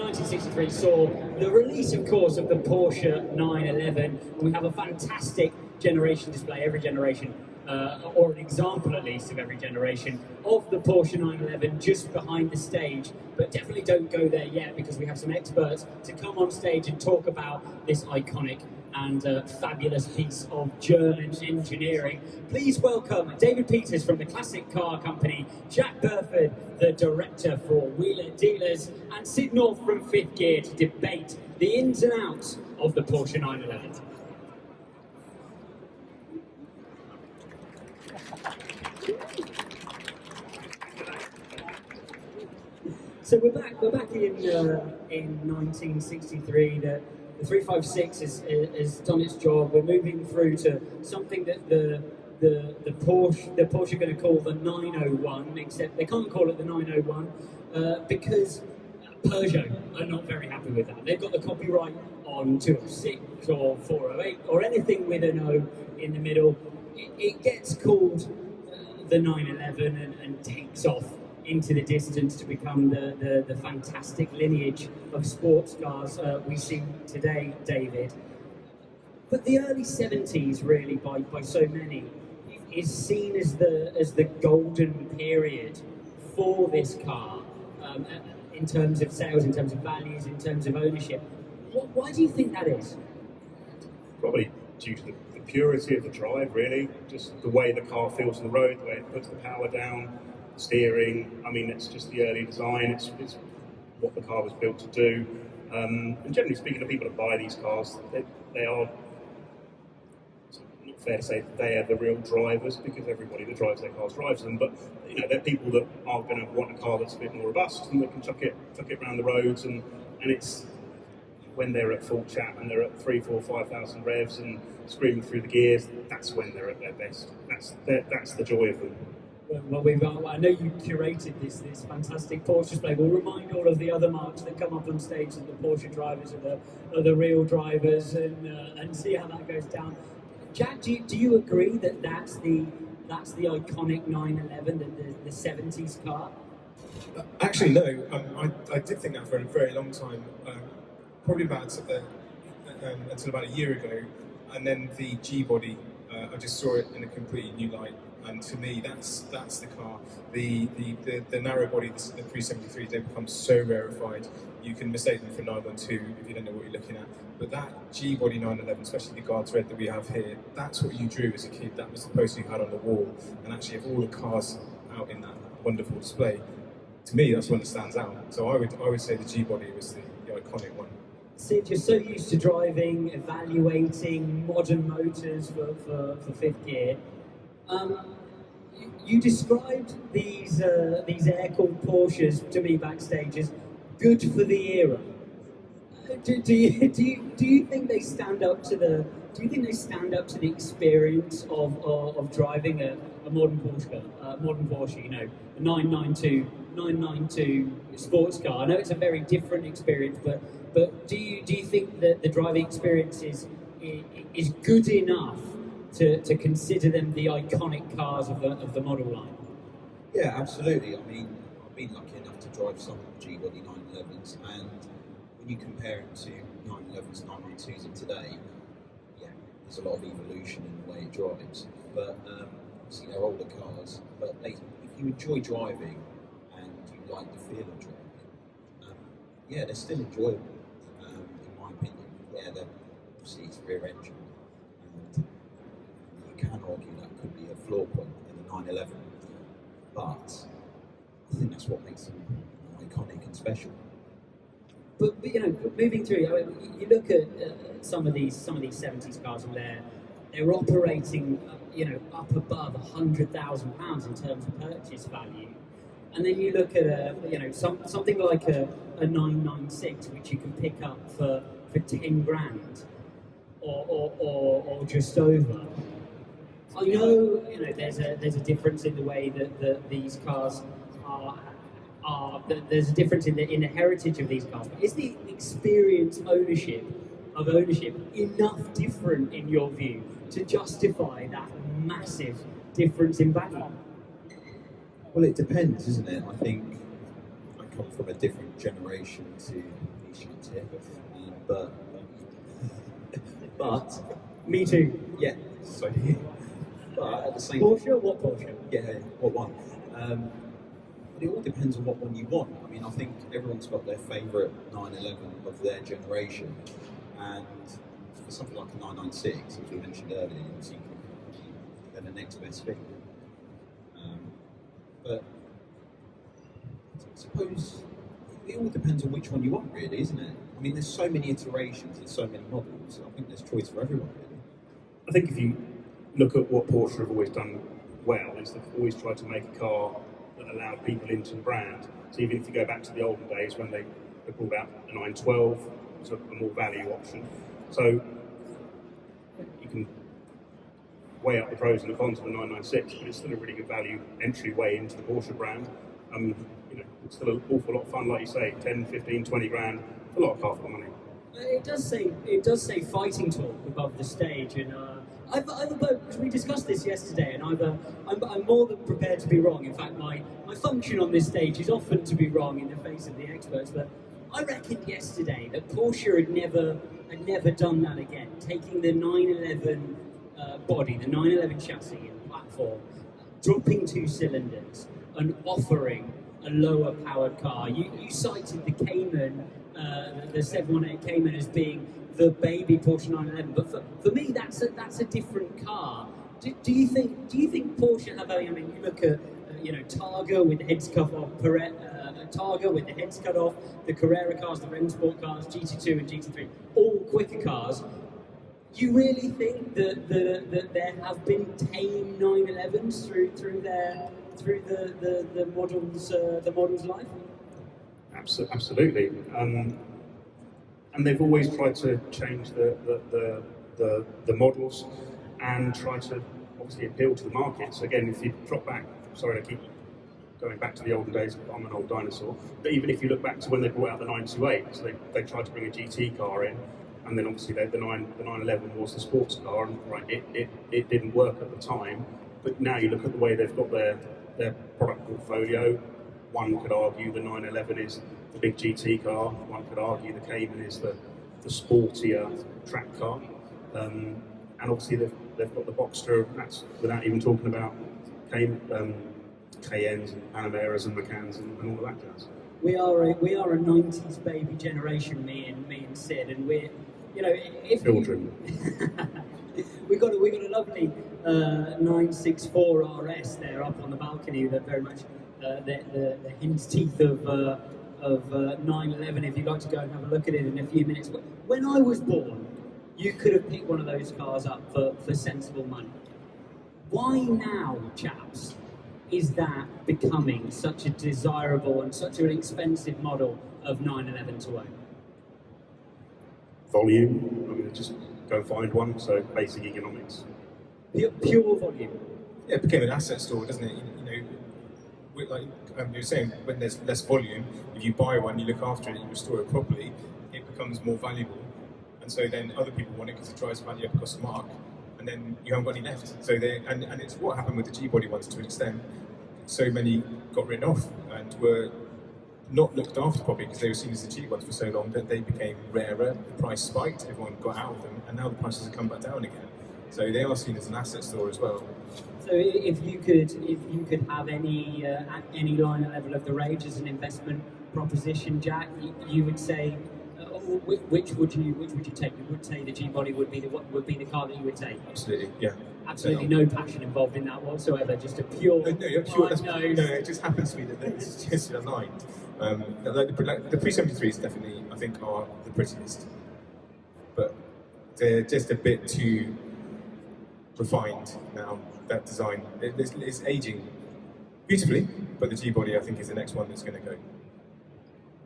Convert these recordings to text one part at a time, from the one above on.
1963 saw the release, of course, of the Porsche 911. We have a fantastic generation display, every generation, or an example at least of every generation, of the Porsche 911 just behind the stage. But definitely don't go there yet, because we have some experts to come on stage and talk about this iconic and fabulous piece of German engineering. Please welcome David Peters from the Classic Car Company, Jack Burford, the director for Wheeler Dealers, and Sid North from Fifth Gear to debate the ins and outs of the Porsche 911. So we're back in 1963. The 356 has done its job. We're moving through to something that the Porsche are going to call the 901, except they can't call it the 901 because Peugeot are not very happy with that. They've got the copyright on 206 or 408 or anything with an O in the middle. It gets called the 911 and takes off into the distance to become the fantastic lineage of sports cars we see today, David. But the early 70s, really, by so many, is seen as the golden period for this car, in terms of sales, in terms of values, in terms of ownership. Why do you think that is? Probably due to the purity of the drive, really. Just the way the car feels on the road, the way it puts the power down, steering. I mean, it's just the early design. It's what the car was built to do. And generally speaking, the people that buy these cars, they are, it's not fair to say that they are the real drivers, because everybody that drives their cars drives them. But you know, they're people that are going to want a car that's a bit more robust and they can tuck it around the roads. And it's when they're at full chat and they're at 3, 4, 5,000 revs and screaming through the gears. That's when they're at their best. That's the joy of them. Well, I know you curated this fantastic Porsche display. We'll remind all of the other marks that come up on stage that the Porsche drivers are the real drivers, and see how that goes down. Jack, do you agree that that's the iconic 911, the 70s car? Actually, no. I did think that for a very long time. Probably about until about a year ago, and then the G body. I just saw it in a completely new light. And to me, that's the car. The narrow body, the 373s, they become so rarefied. You can mistake them for 912 if you don't know what you're looking at. But that G-body 911, especially the Guards Red that we have here, that's what you drew as a kid. That was the poster you had on the wall. And actually, of all the cars out in that wonderful display, to me, that's one that stands out. So I would say the G-body was the iconic one. Sid, you're so used to driving, evaluating modern motors for Fifth Gear. You described these air-cooled Porsches to me backstage as good for the era. Do you think they stand up to the experience of driving a modern Porsche? You know, a 992 sports car. I know it's a very different experience, but do you think that the driving experience is good enough to consider them the iconic cars of the model line? Yeah, absolutely. I mean, I've been lucky enough to drive some G-body 911s, and when you compare it to 911s, 992s of today, yeah, there's a lot of evolution in the way it drives. But obviously they're older cars, but if you enjoy driving and you like the feel of driving, yeah, they're still enjoyable. In my opinion, yeah, obviously it's rear engine. Can argue that could be a flaw point in the 911, but I think that's what makes them iconic and special. But you know, moving through, you look at some of these 70s cars, and they're operating, up above £100,000 in terms of purchase value, and then you look at something like a 996, which you can pick up for 10 grand or just over. I know, there's a difference in the way that these cars are. There's a difference in the heritage of these cars. But is the experience ownership enough different in your view to justify that massive difference in value? Well, it depends, isn't it? I think I come from a different generation to passionate here, but but Me too. yeah, so but at the same Porsche? What Porsche? yeah, what one? But it all depends on what one you want. I mean, I think everyone's got their favourite 911 of their generation, and for something like a 996, as we mentioned earlier, obviously they're the next best thing. But I suppose it all depends on which one you want, really, isn't it? I mean, there's so many iterations, there's so many models. I think there's choice for everyone, really. I think if you look at what Porsche have always done well, is they've always tried to make a car that allowed people into the brand. So even if you go back to the olden days when they brought out the 912, it was a more value option. So you can weigh up the pros and the cons of the 996, but it's still a really good value entryway into the Porsche brand. It's still an awful lot of fun, like you say, 10, 15, 20 grand, a lot of car for the money. It does say fighting talk above the stage, and we discussed this yesterday, and I'm more than prepared to be wrong. In fact, my function on this stage is often to be wrong in the face of the experts. But I reckoned yesterday that Porsche had never done that again, taking the 911 body, the 911 chassis and platform, dropping 2 cylinders, and offering a lower powered car. You cited the Cayman, the 718 Cayman, as being the baby Porsche 911, but for me that's a different car. Do you think Porsche have you look at Targa with the heads cut off, Targa with the heads cut off, the Carrera cars, the Rennsport cars, GT2 and GT3, all quicker cars. Do you really think that there have been tame 911s through the model's life? Absolutely. And they've always tried to change the models and try to obviously appeal to the market. So again, if you drop back, sorry, I keep going back to the olden days, I'm an old dinosaur, but even if you look back to when they brought out the 928, so they tried to bring a GT car in, and then obviously the 911 was the sports car, and right, it didn't work at the time, but now you look at the way they've got their product portfolio, one could argue the 911 is the big GT car, one could argue the Cayman is the sportier track car, and obviously they've got the Boxster, that's without even talking about Cayennes and Panameras and Macans and all of that jazz. We are a 90s baby generation, me and Sid, and we're Children. we got a lovely 964 RS there up on the balcony that very much the hen's teeth of 911. If you'd like to go and have a look at it in a few minutes, but when I was born, you could have picked one of those cars up for sensible money. Why now, chaps, is that becoming such a desirable and such an expensive model of 911 to own? Volume, just go and find one, so basic economics. Pure volume. Yeah, it became an asset store, doesn't it? Like you were saying, when there's less volume, if you buy one, you look after it, you restore it properly, it becomes more valuable. And so then other people want it because it drives value up across the mark, and then you haven't got any left. So and it's what happened with the G-body ones to an extent. So many got written off and were not looked after properly because they were seen as the cheap ones for so long that they became rarer, the price spiked, everyone got out of them, and now the prices have come back down again. So they are seen as an asset store as well. So if you could have any line at level of the range as an investment proposition, Jack, you would say which would you take? You would say the G-body would be the car that you would take. Absolutely, yeah. Absolutely no passion involved in that whatsoever. Just a pure. No, it just happens to me that it's just aligned. The pre-73s definitely, I think, are the prettiest, but they're just a bit too refined now. That design, it's aging beautifully, but the G-body, I think, is the next one that's going to go.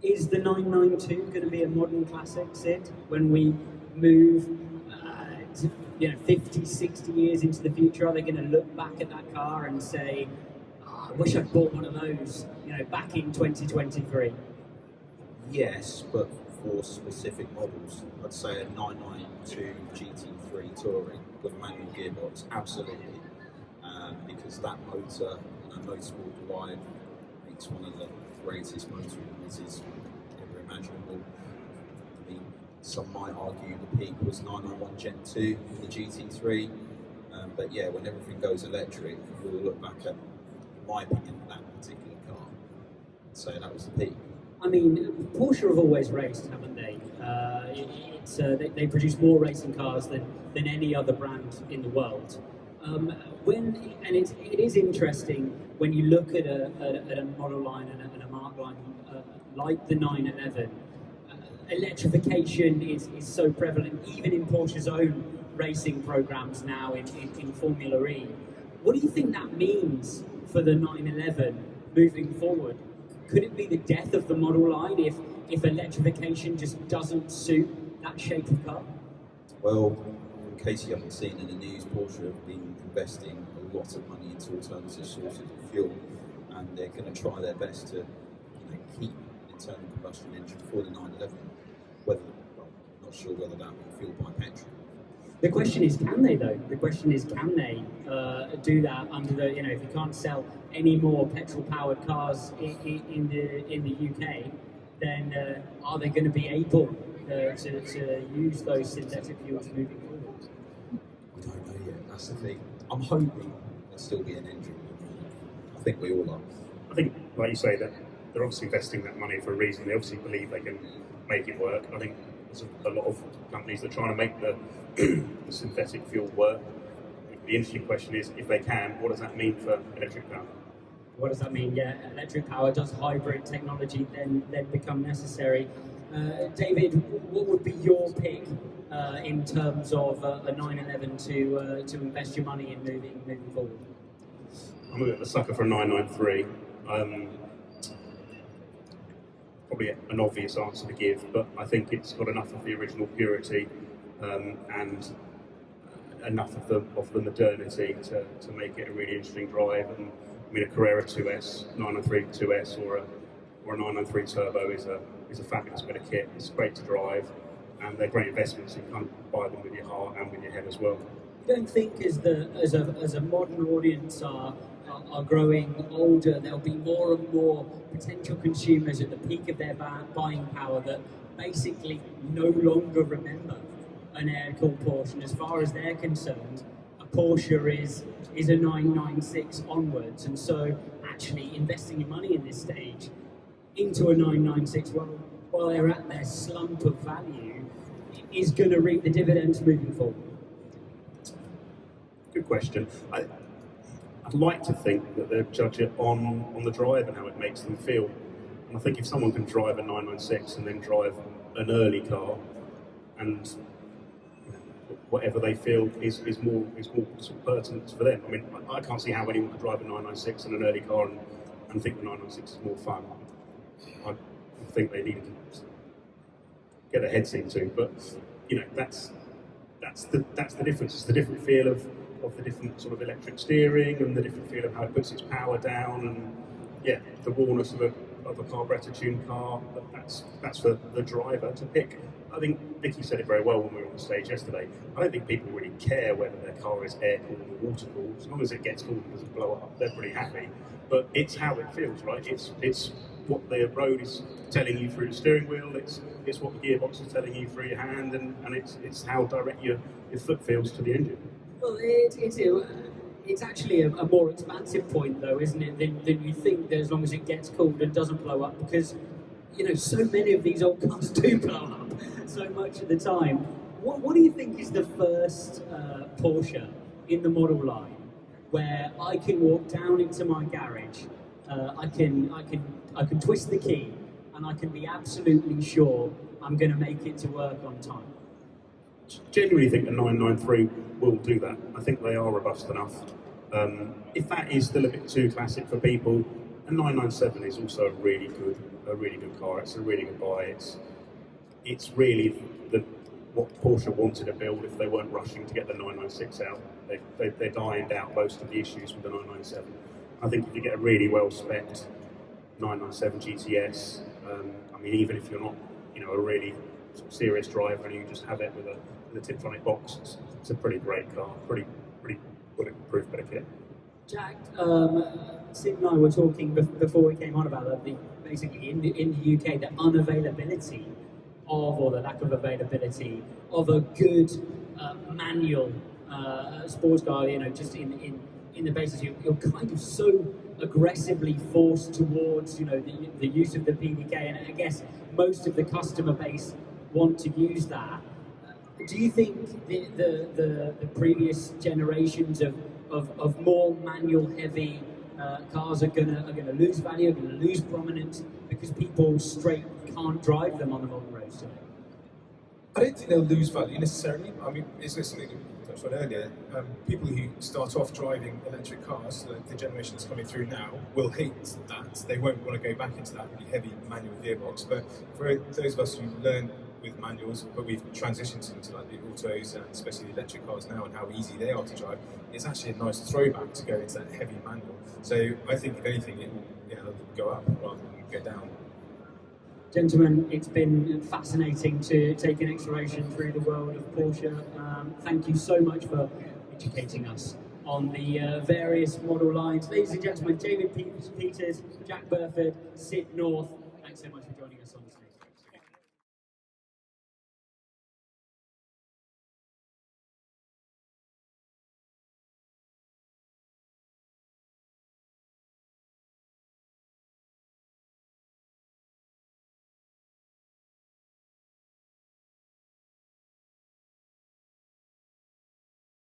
Is the 992 going to be a modern classic, Sid, when we move 50, 60 years into the future? Are they going to look back at that car and say, I wish I'd bought one of those, back in 2023? Yes, but for specific models, I'd say a 992 GT3 Touring with a manual gearbox, absolutely. Because that motor, motorsport drive, it's one of the greatest motor noises ever imaginable. some might argue the peak was 991 Gen 2 with the GT3. But yeah, when everything goes electric, we'll look back at, in my opinion, that particular car and say that was the peak. I mean, Porsche have always raced, haven't they? They produce more racing cars than any other brand in the world. It is interesting when you look at a model line and a mark line like the 911. Electrification is so prevalent, even in Porsche's own racing programs now in Formula E. What do you think that means for the 911 moving forward? Could it be the death of the model line if electrification just doesn't suit that shape of car? Well, in case you haven't seen in the news, Porsche have been investing a lot of money into alternative sources of fuel, and they're going to try their best to keep an internal combustion engine for the 911. Not sure whether that will be fueled by petrol. The question is, can they though? The question is, can they do that under the, if you can't sell any more petrol-powered cars in the UK, then are they going to be able to use those synthetic fuels moving forward? I don't know yet. That's the thing. I'm hoping there'll still be an engine. I think we all are. I think, like you say, that they're obviously investing that money for a reason. They obviously believe they can make it work. I think there's a lot of companies that are trying to make the synthetic fuel work. The interesting question is, if they can, what does that mean for electric power? What does that mean? Yeah, electric power, does hybrid technology then become necessary? David, what would be your pick in terms of a 911 to invest your money in moving forward? I'm a bit of a sucker for a 993. Probably an obvious answer to give, but I think it's got enough of the original purity and enough of the modernity to make it a really interesting drive. And I mean, a Carrera 2S, 993 2S, or a 993 Turbo is a fabulous bit of kit. It's great to drive, and they're great investments. You can buy them with your heart and with your head as well. You don't think as a modern audience are growing older, there'll be more and more potential consumers at the peak of their buying power that basically no longer remember an air-cooled Porsche, and as far as they're concerned, a Porsche is a 996 onwards, and so actually investing your money in this stage into a 996 while they're at their slump of value is going to reap the dividends moving forward. Good question. I'd like to think that they'll judge it on the drive and how it makes them feel. And I think if someone can drive a 996 and then drive an early car, and whatever they feel is more sort of pertinent for them. I mean, I can't see how anyone could drive a 996 in an early car and think the 996 is more fun. I think they need to get their heads into, but that's the difference. It's the different feel of the different sort of electric steering and the different feel of how it puts its power down, and the rawness of a carburetor tuned car. But that's for the driver to pick. I think Vicky said it very well when we were on the stage yesterday. I don't think people really care whether their car is air cooled or water cooled. As long as it gets cooled and doesn't blow up, they're pretty happy. But it's how it feels, right? It's what the road is telling you through the steering wheel. It's what the gearbox is telling you through your hand, and it's how direct your foot feels to the engine. Well, it's actually a more expansive point, though, isn't it, than you think, that as long as it gets cooled and doesn't blow up, because so many of these old cars do blow up so much of the time. What do you think is the first Porsche in the model line where I can walk down into my garage, I can twist the key, and I can be absolutely sure I'm going to make it to work on time? Genuinely think a 993 will do that. I think they are robust enough. If that is still a bit too classic for people, a 997 is also a really good car. It's a really good buy. It's really what Porsche wanted to build if they weren't rushing to get the 996 out. They dined out most of the issues with the 997. I think if you get a really well-spec'd 997 GTS, I mean, even if you're not, a really sort of serious driver and you just have it with a Tiptronic box, it's a pretty great car, pretty bulletproof bit of kit. Jack, Sid and I were talking before we came on about basically in the UK, the unavailability of, or the lack of availability of a good manual sports car, just in the basis, you're kind of so aggressively forced towards, the use of the PDK, and I guess most of the customer base want to use that. Do you think the previous generations of more manual heavy cars are gonna lose value, are gonna lose prominence because people straight can't drive them on the modern roads today? I don't think they'll lose value necessarily. I mean, it's something that we touched on earlier. People who start off driving electric cars, the generation that's coming through now, will hate that. They won't want to go back into that really heavy manual gearbox. But for those of us who learn with manuals, but we've transitioned into like the autos and especially the electric cars now and how easy they are to drive, it's actually a nice throwback to go into that heavy manual. So I think if anything, it will go up rather than go down. Gentlemen, it's been fascinating to take an exploration through the world of Porsche. Thank you so much for educating us on the various model lines. Ladies and gentlemen, David Peters, Jack Burford, Sid North, thanks so much for joining us.